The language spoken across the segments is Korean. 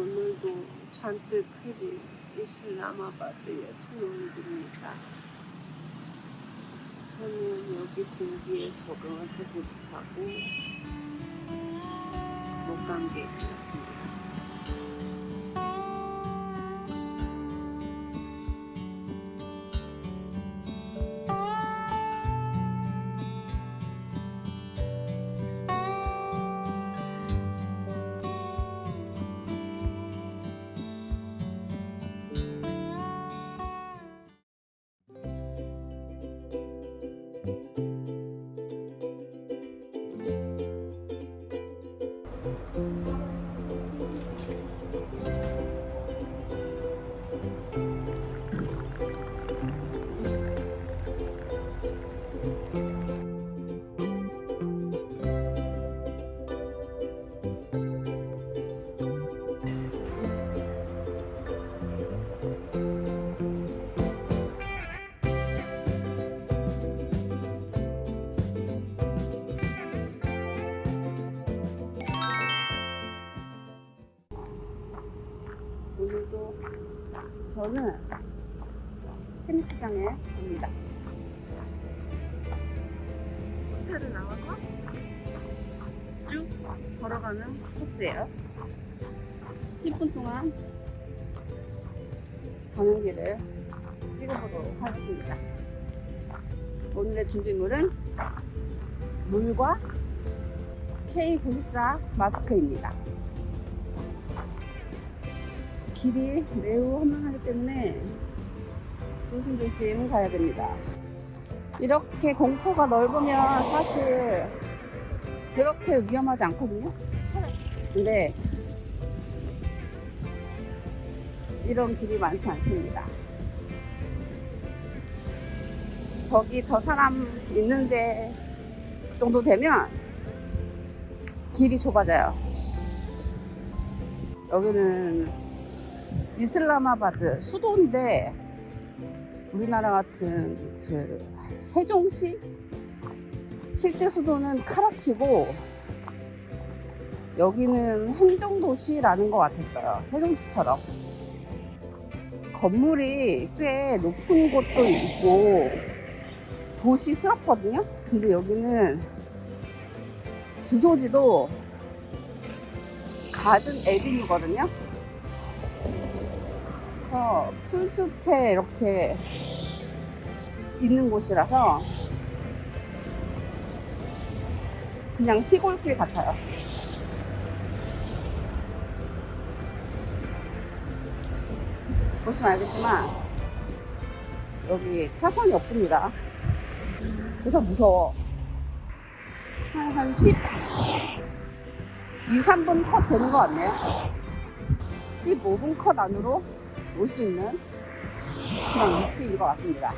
오늘도 잔뜩 흐린 이슬라마바드의 토요일입니다. 저는 여기 공기에 적응을 하지 못하고 목감기에 걸렸습니다. 오늘도 저는 테니스장에 갑니다. 호텔을 나와서 쭉 걸어가는 코스예요. 10분 동안 가는 길을 찍어보도록 하겠습니다. 오늘의 준비물은 물과 K94 마스크입니다. 길이 매우 험난하기 때문에 조심조심 가야 됩니다. 이렇게 공터가 넓으면 사실 그렇게 위험하지 않거든요. 근데 이런 길이 많지 않습니다. 저기 저 사람 있는데 정도 되면 길이 좁아져요. 여기는 이슬라마바드 수도인데 우리나라 같은 그 세종시 실제 수도는 카라치고 여기는 행정도시라는 것 같았어요. 세종시처럼 건물이 꽤 높은 곳도 있고 도시스럽거든요. 근데 여기는 주소지도 가든 에비뉴거든요. 풀숲에 이렇게 있는 곳이라서 그냥 시골길 같아요. 보시면 알겠지만 여기 차선이 없습니다. 그래서 무서워. 한 2, 3분 컷 되는 것 같네요. 15분 컷 안으로 올 수 있는 그런 위치인 것 같습니다.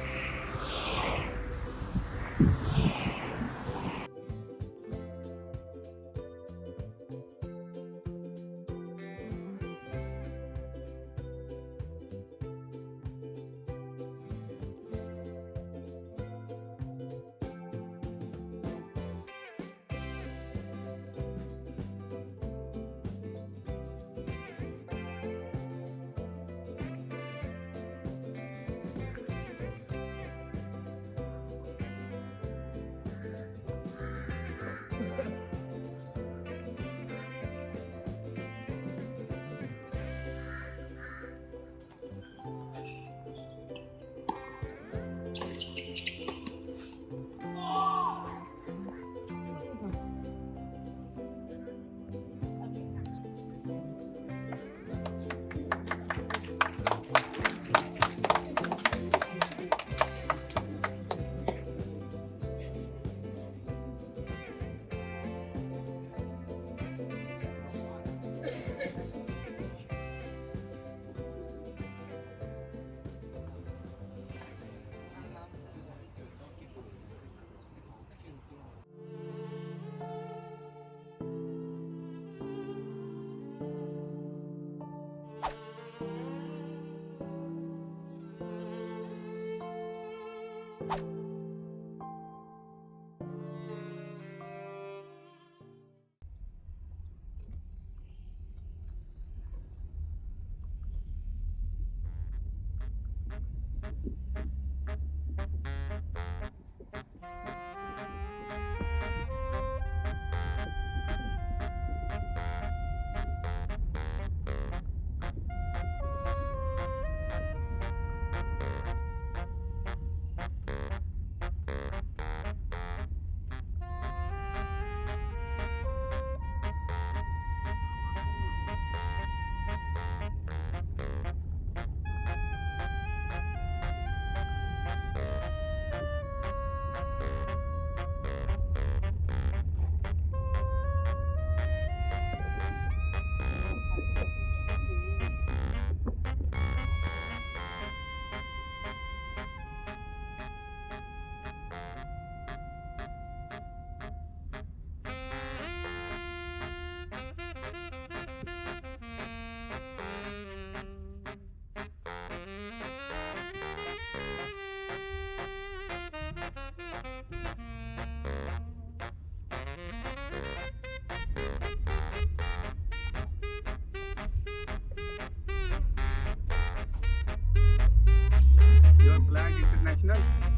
international